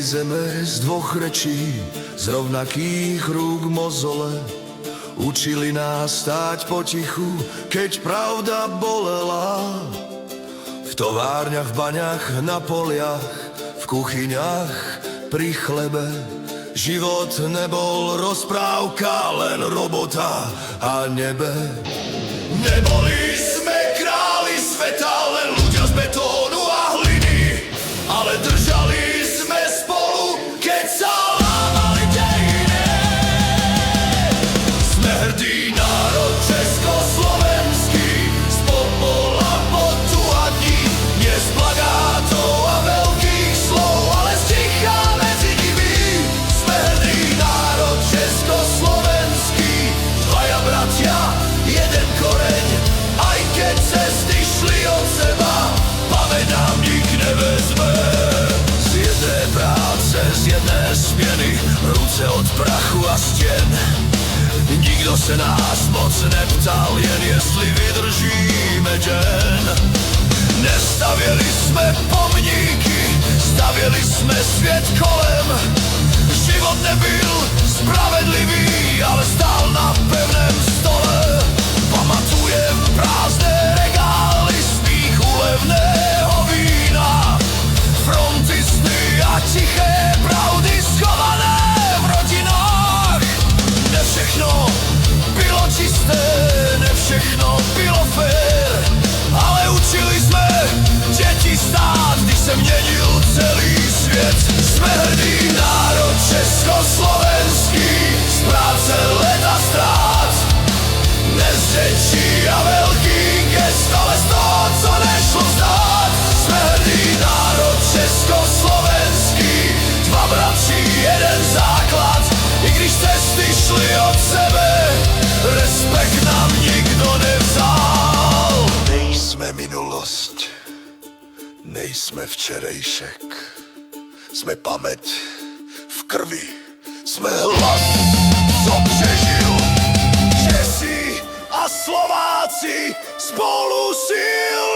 zeme z dvoch rečí, z rovnakých rúk mozole. Učili nás stáť potichu, keď pravda bolela. V továrniach, v baňach, na poliach, v kuchyniach, pri chlebe. Život nebol rozprávka, len robota a nebe. Neboli sme králi sveta, len ľudia z betónu a hliny, ale držali sme spolu, keď sa lámali dejiny. Sme hrdý národ československý, z popola pod tuhatí, nie z plagátov a veľkých slov, ale z ticha medzi nimi. Sme hrdý národ československý, dvaja bratia, jeden koreň, aj keď cesty šli od seba, pamäť nám nik nevezme. Z jednej práce, z jednej smieny, ruce od prachu a stien. Nikto se nás moc neptal, jen jestli vydržíme deň. Nestavěli jsme pomníky, stavěli jsme svět kolem. Život nebyl spravedlivý, ale stál na pevném stole. Pamatujem prázdné regály z mých ulevného vína, fronty, sny a tiché pravdy schované v rodinách. Ne všechno bylo čisté, ne všechno bylo fér, ale učili jsme děti stát, když se měnil celý svět. Jsme hrdý národ československý, z práce leta strát, dnes řečí a velký gest, ale z toho, co nešlo vzdát. Jsme hrdý národ československý, dva bratři, jeden základ, i když cesty šly od sebe, respekt nám nikdo nevzal. Nejsme minulost, nejsme včerejšek, jsme paměť v krvi, jsme hlas, co přežil. Česi a Slováci spolu sil.